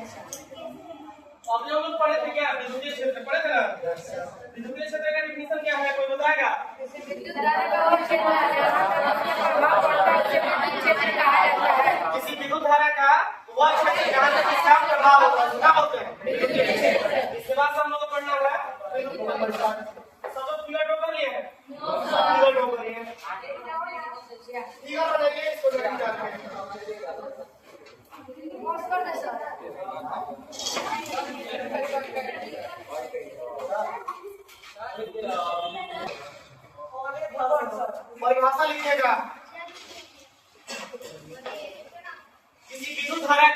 आप लोग पढ़े थे क्या? विद्युतीय क्षेत्र पढ़े थे ना? विद्युतीय क्षेत्र का डिफिनेशन क्या है, कोई बताएगा? विद्युत धारा का वह क्षेत्र है जहां पर अपने प्रभाव पड़ता है उसे विद्युत क्षेत्र कहा जाता है। किसी विद्युत धारा का वह क्षेत्र जहां पर इसका प्रभाव होता है क्या बोलते हैं? विद्युतीय क्षेत्र। इसके बाद हम लोग को पढ़ना है विद्युत परिपथ। सब लोग क्लियर हो कर लिए हैं? क्लियर हो गए हैं। ठीक है, बनाइए इसको जल्दी जाते हैं। परिभाषा लिखिएगा। किसी विद्युत धारा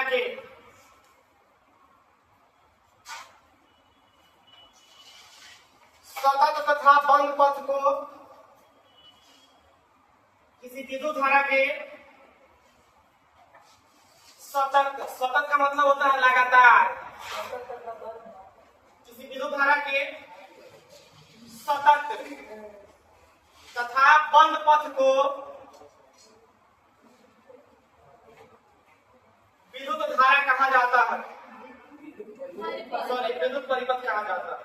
के सतत तथा बंद पथ को किसी विद्युत धारा के सतत का मतलब होता है लगातार। किसी विद्युत धारा के सतत तथा बंद पथ को विद्युत धारा कहा जाता है, सॉरी विद्युत परिपथ कहा जाता है।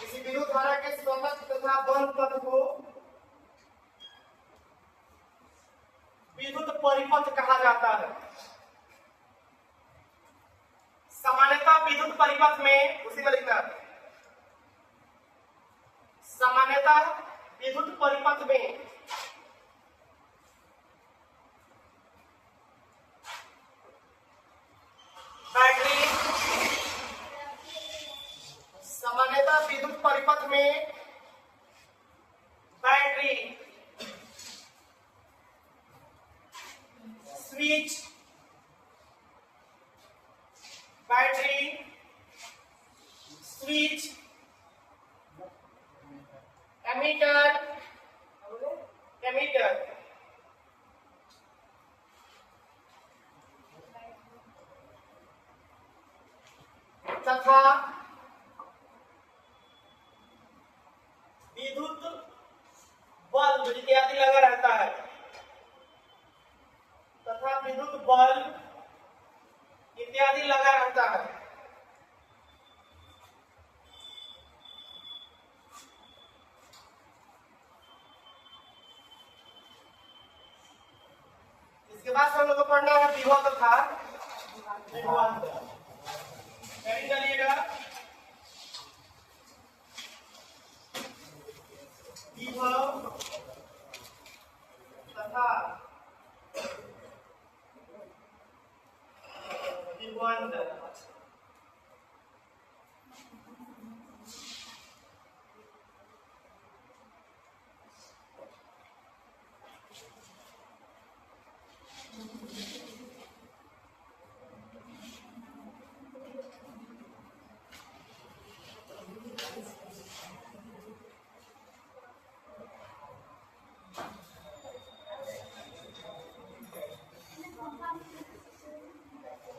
किसी विद्युत धारा के सतत तथा बंद पथ को विद्युत परिपथ कहा जाता है। सामान्यतः विद्युत परिपथ में उसी में लिखना है, सामान्यतः विद्युत परिपथ में बैटरी, सामान्यतः विद्युत परिपथ में बैटरी, स्विच, एमीटर तथा विद्युत बल्ब इत्यादि लगा रहता है, तथा विद्युत बल्ब इत्यादि लगा रहता है। इसके बाद हम लोग को पढ़ना है विभव तथा विभवांतर। हेडिंग डालिएगा, विभव तथा विभवांतर।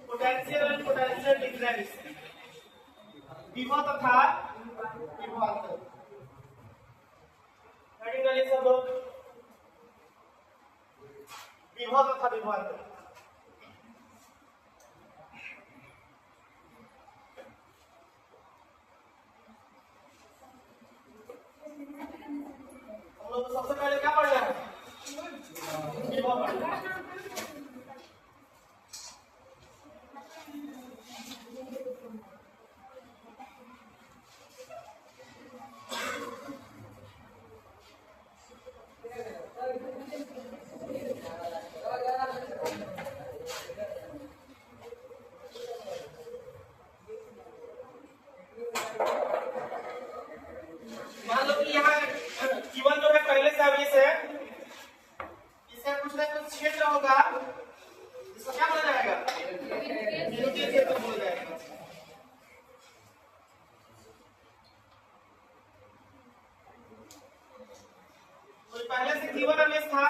पोटेंशियल डिफरेंस, विभव तथा विभवांतर। हेडिंग डालिए सब लोग, विभव तथा विभवांतर। हम लोग सबसे पहले क्या पढ़ना है? विभव पढ़ना है। मान लो कि यहाँ जीवन जो है पहले से अभी से इसका कुछ ना कुछ क्षेत्र होगा, इसको क्या बोला जाएगा? विद्युतीय क्षेत्र बोला जाएगा। तो पहले से Q1 आवेश था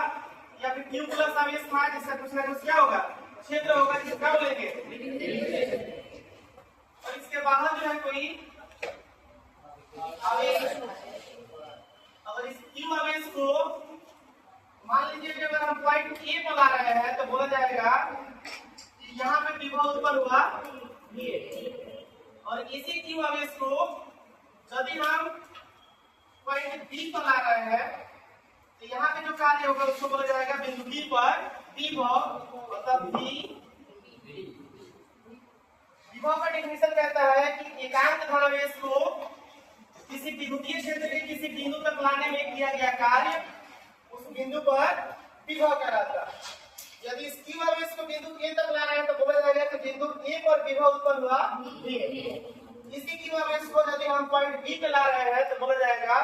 या फिर Q प्लस आवेश था, जिसका कुछ ना कुछ क्या होगा? क्षेत्र होगा, जिसको क्या बोलेंगे? और इसके बाहर जो है कोई आवेश पॉइंट ए पर ला रहे हैं तो बोला जाएगा कि यहाँ पे विभव उत्पन्न हुआ ये, और इसी क्यू आवेश को यदि हम पॉइंट बी पर ला रहे हैं तो यहाँ पे जो कार्य होगा उसको बोला जाएगा बिंदु बी पर विभव, मतलब विभव का डेफिनेशन कहता है कि एकांक धनावेश को किसी विद्युतीय क्षेत्र के किसी बिंदु तक लाने में किया गया कार्य उस बिंदु पर विभव कहलाता है। यदि इस क्यू आवेश को बिंदु ए तक ला रहे हैं तो बोला जाएगा कि बिंदु ए पर विभव उत्पन्न हुआ बी। इसी क्यू आवेश को यदि हम पॉइंट बी पे ला रहे हैं तो बोला जाएगा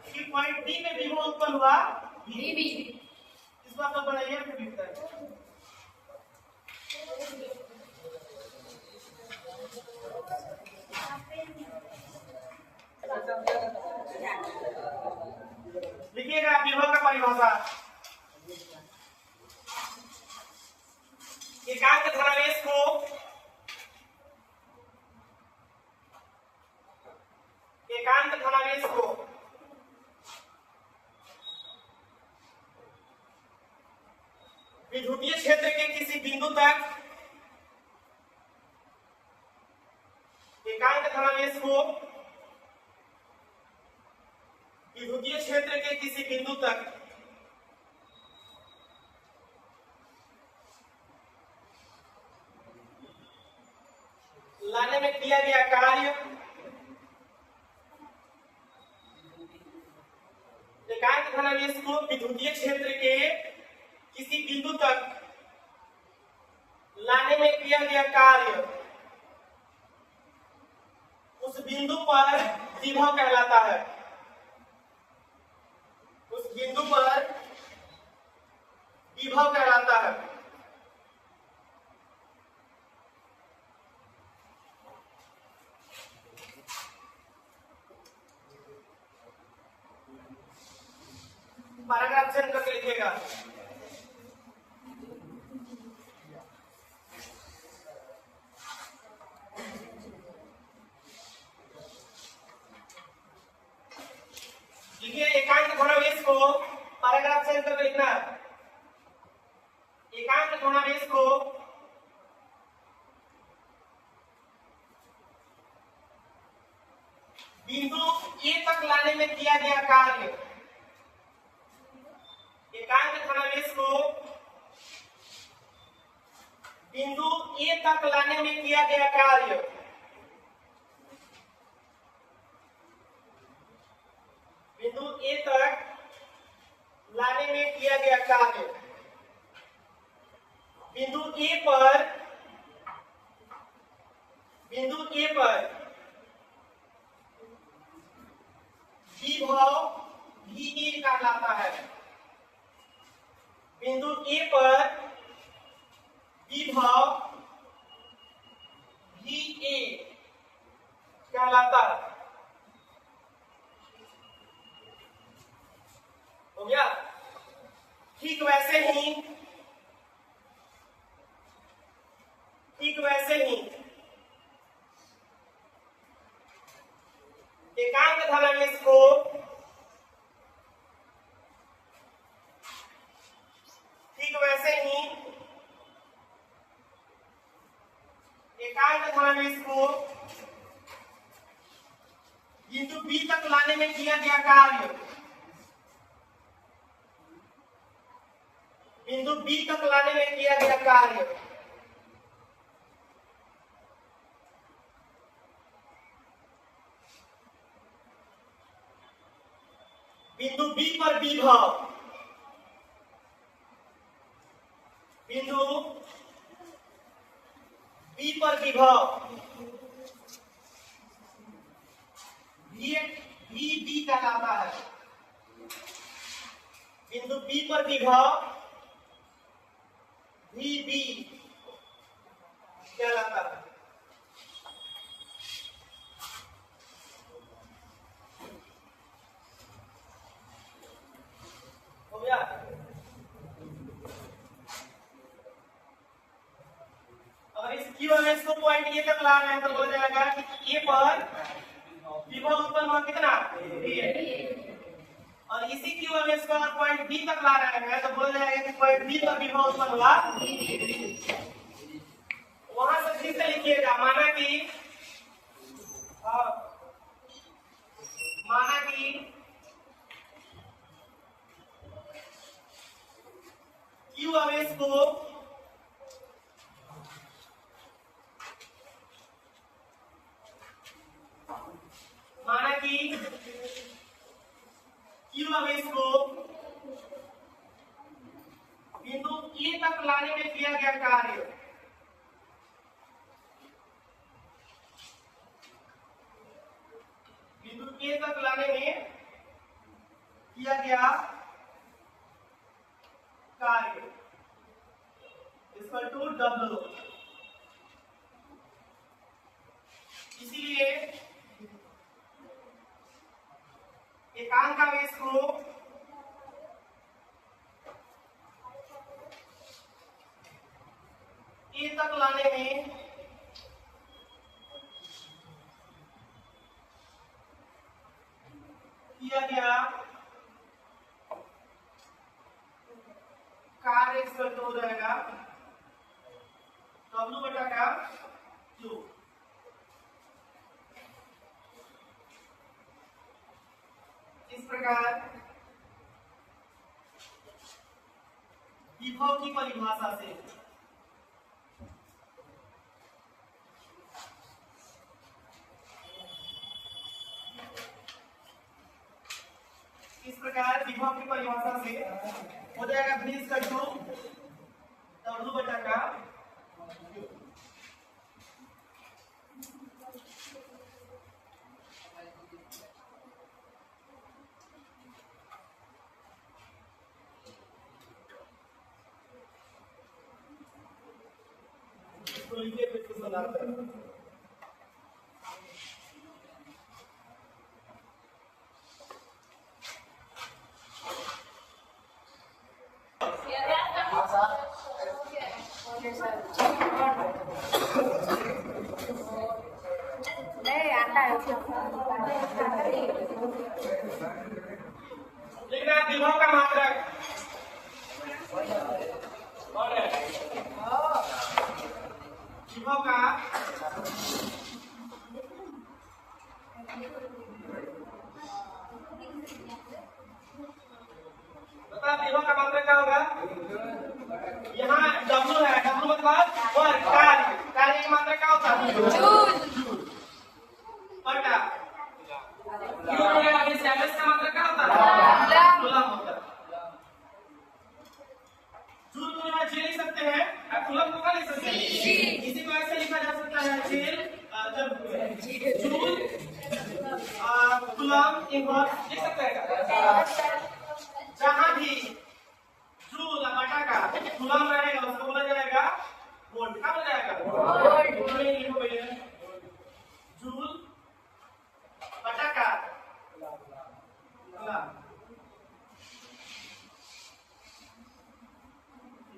कि पॉइंट बी में विभव उत्पन्न हुआ बी। इस बात को बनाइए फिर लिखते हैं। लिखिएगा विभव का परिभाषा। एकांक धनावेश को विद्युतीय क्षेत्र के किसी बिंदु तक एकांक धनावेश को विद्युतीय क्षेत्र के किसी बिंदु तक लाने में किया गया कार्य एकांक धनावेश को विद्युतीय क्षेत्र के किसी बिंदु तक लाने में किया गया कार्य उस बिंदु पर विभव कहलाता है। उस बिंदु पर विभव कहलाता है। पैराग्राफ चेंज करके लिखिएगा। लिखिए एकांक धनावेश को, पैराग्राफ चेंज करके लिखना। एकांक धनावेश को बिंदु ए तक लाने में किया गया कार्य एकांक धनावेश को बिंदु ए तक लाने में किया गया कार्य बिंदु ए तक लाने में किया गया कार्य बिंदु ए पर विभव भी कहलाता है। बिंदु ए पर विभव भी ए कहलाता है। हो गया? ठीक वैसे ही एकांक धनावेश को बिंदु बी तक लाने में किया गया कार्य बिंदु बी तक लाने में किया गया कार्य बिंदु बी पर विभव बिंदु बी पर विभव बी कहलाता है। बिंदु बी पर विभव बी कहलाता है। हो गया? अगर इस क्यूएमएस को पॉइंट ए तक ला रहे हैं तो बोला जाएगा कि ए पर विभव उत्पन्न हुआ कितना? और इसी की वजह से अगर पॉइंट बी तक ला रहे हैं तो बोला जाएगा कि पॉइंट बी पर विभव उत्पन्न हुआ। वहां से फिर से लिखिएगा, माना कि क्यू आवेश को बिंदु ए तक लाने में किया गया कार्य बिंदु ए तक लाने में किया गया कार्य इक्वल टू डब्ल्यू। इसीलिए एकांक आवेश को ए तक लाने में किया गया कार्य इक्वल टू हो जाएगा W बटा का Q। इस प्रकार विभव की परिभाषा से हो जाएगा V इक्वल टू W बटा का Q। इसको लिखिए फिर से सुनाते हैं। लिखना विभव का मात्रक कौन है? विभव का बता, विभव का मात्रक क्या होगा? यहाँ W है, W मतलब वर्ग, कार्य की मात्रा क्या होता है? जूल बटा क्यों हो गया? अभी सैलस का मात्रा क्या होता है? कूलम होता है। जूल को यहाँ जी लिख सकते हैं, अब कूलम को क्या लिख सकते हैं? इसी को ऐसे लिखा जा सकता है, जेल जूल कूलम इनवर्स लिख सकते हैं। जहां भी जूल बटा का कूलम रहेगा उसको बोला जाएगा वोल्ट। क्या बोला जाएगा? वोल्ट। लिखो भैया, जूल बटा का कूलम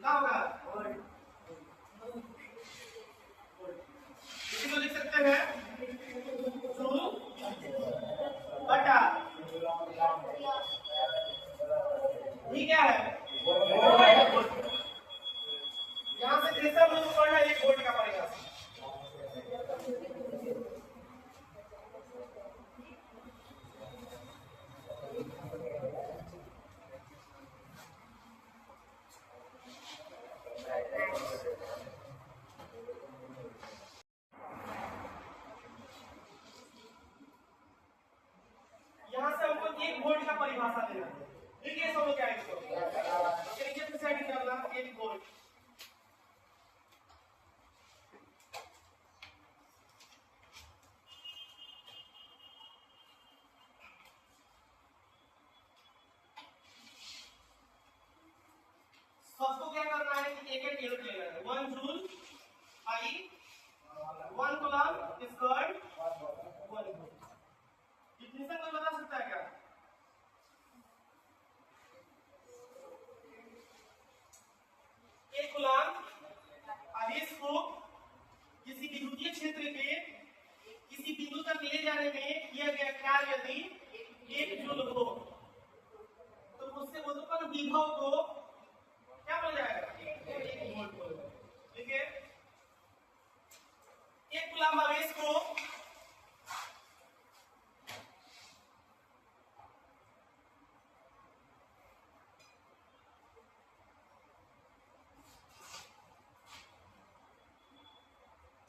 क्या होगा? वोल्ट। इसी को लिख सकते हैं जूल बटा ये क्या है? यहाँ से जैसा हम लोग पढ़ना 1 वोल्ट का पड़ेगा। यहाँ से हमको 1 वोल्ट का परिभाषा देना है। देखिए सब क्या है इसको नीचे से सेट करना 1 वोल्ट। सबको क्या करना है कि एक यूनिट लेना है। 1 जूल आई 1 कूलम स्क्वायर 1 डिफिनेशन कोई बता सकता है क्या? एक कूलम आवेश को किसी विद्युतीय क्षेत्र के किसी बिंदु तक ले जाने में किया गया कार्य यदि 1 जूल हो विभव को क्या बोला जाएगा? 1 वोल्ट बोला जाएगा। ठीक है, 1 कूलम्ब आवेश को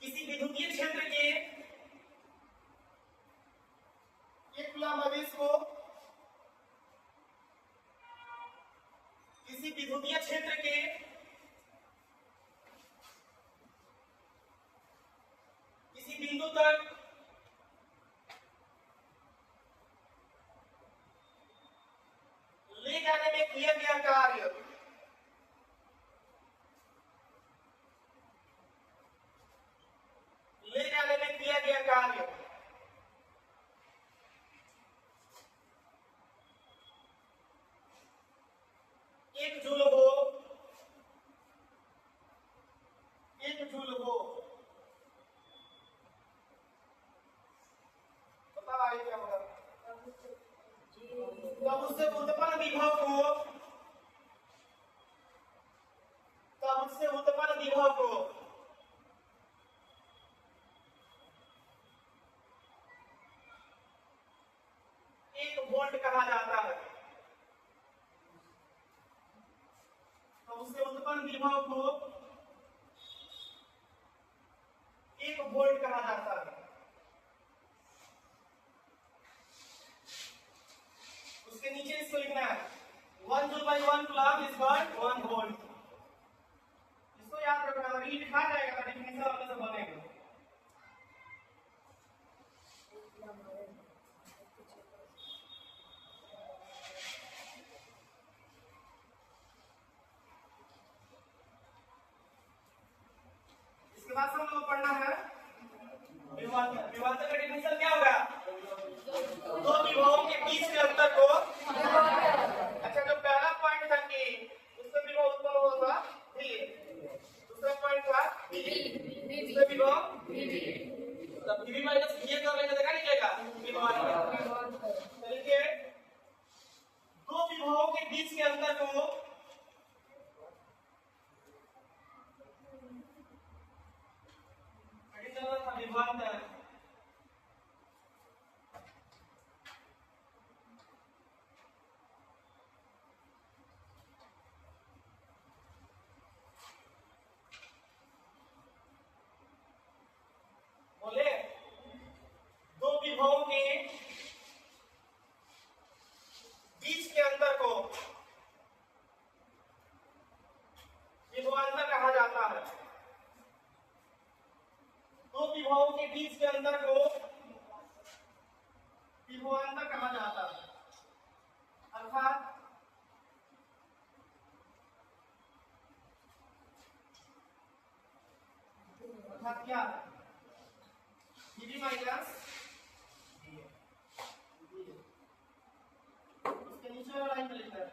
किसी विद्युतीय क्षेत्र के 1 कूलम्ब आवेश को किसी विद्युतीय क्षेत्र के किसी बिंदु तक ले जाने में किया गया कार्य एक जूल हो, 1 जूल हो। बताओ आगे क्या होगा? तब उससे उत्पन्न विभव को एक वोल्ट कहा जाता है। तो उससे उत्पन्न विभव को 1 वोल्ट कहा जाता है। उसके नीचे इसको लिखना है 1 joule by 1 coulomb is equal 1 volt. इसको याद रखना, अभी लिखा जाएगा डेफिनेशन अपने से बनेगा। इसके बाद हम लोग पढ़ना है विभवांतर। विभवांतर का डेफिनेशन क्या होगा? 2 विभवों के बीच के अंतर को। अच्छा, जो पहला पॉइंट था कि उससे विभव उत्पन्न होगा V, दूसरा पॉइंट था V, उससे विभव तब V माइनस V कर लेंगे तो क्या निकलेगा? विभवांतर। चलिए 2 विभवों के बीच के अंतर को विभवांतर। बोले 2 विभवों के बीच के अंतर को विभवांतर कहा जाता है। 2 विभवों के बीच के अंतर को विभवांतर कहा जाता है। अर्थात क्या? माइनस उसके नीचे वाला लाइन लिखना है।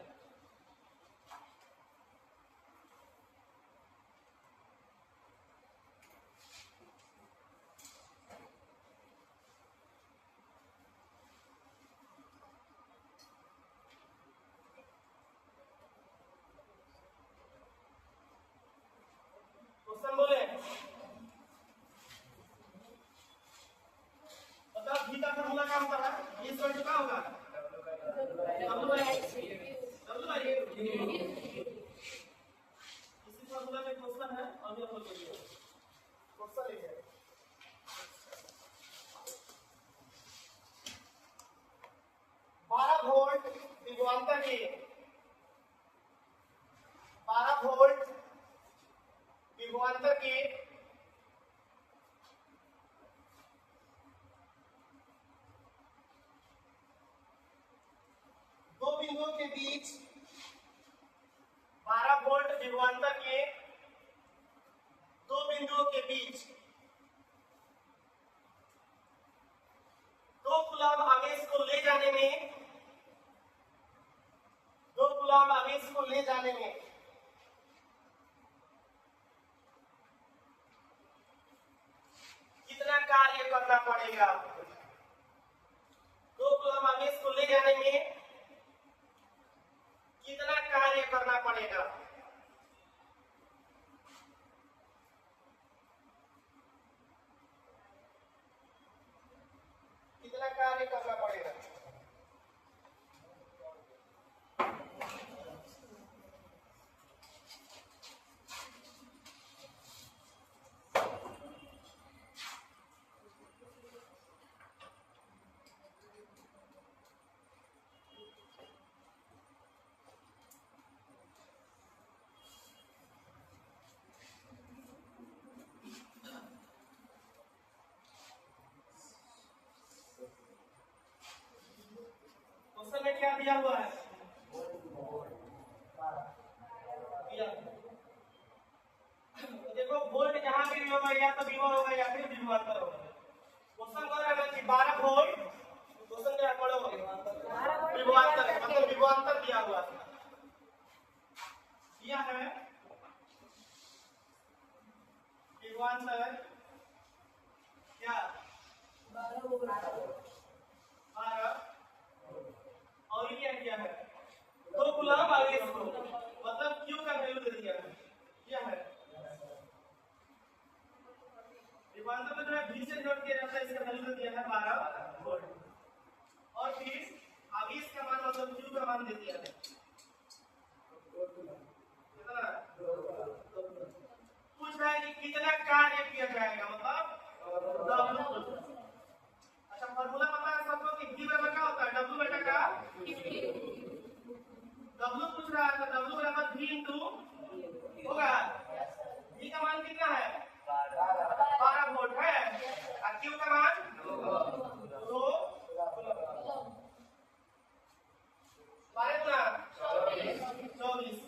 क्वेश्चन बोले V का फॉर्मूला क्या होता है? ये इक्वल टू क्या होगा? इसी फॉर्मूला में क्वेश्चन है, अभी हम लोग देखिए क्वेश्चन लिखे 12 वोल्ट विभवांतर के 12 वोल्ट विभवांतर के 2 बिंदुओं के बीच 12 वोल्ट विभवांतर के 2 बिंदुओं के बीच 2 कूलम्ब आवेश को ले जाने में 2 कूलम्ब आवेश को ले जाने में कितना कार्य करना पड़ेगा? 2 कूलम्ब आवेश को ले जाने में कितना कार्य क्या दिया हुआ है? तो देखो वोल्ट जहां भी होगा या तो विभव होगा या फिर विभवांतर होगा। क्वेश्चन कर रहा है कि 12 वोल्ट क्वेश्चन क्या पढ़ो विभवांतर मतलब विभवांतर दिया हुआ है विभवांतर क्या 12 और ये क्या है 2 कूलम आवेश को मतलब क्यू का वैल्यू दे दिया है क्या है विभवांतर में जो है v से जोड़ किया जाता है इसका वैल्यू दे दिया है 12 वोल्ट और फिर आवेश का मान मतलब क्यू का मान दे दिया है कितना पूछ रहा है कि कितना कार्य किया जाएगा मतलब W। अच्छा फॉर्मूला पता है सबको कि v बराबर क्या होता है W बटा का W पूछ रहा है तो W बराबर v इंटू होगा v का मान कितना है 12 वोल्ट है और q का मान 2 24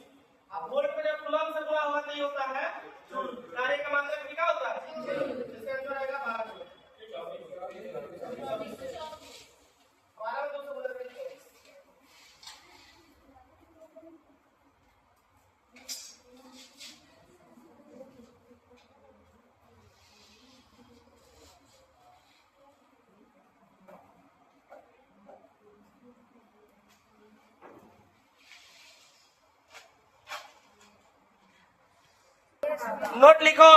अब वोल्ट में जब कूलम से गुणा होता नहीं होता है जूल कार्य का मात्रक क्या होता है इसका आंसर आएगा 12 जूल 12 में 2 से गुणा करेंगे नोट लिखो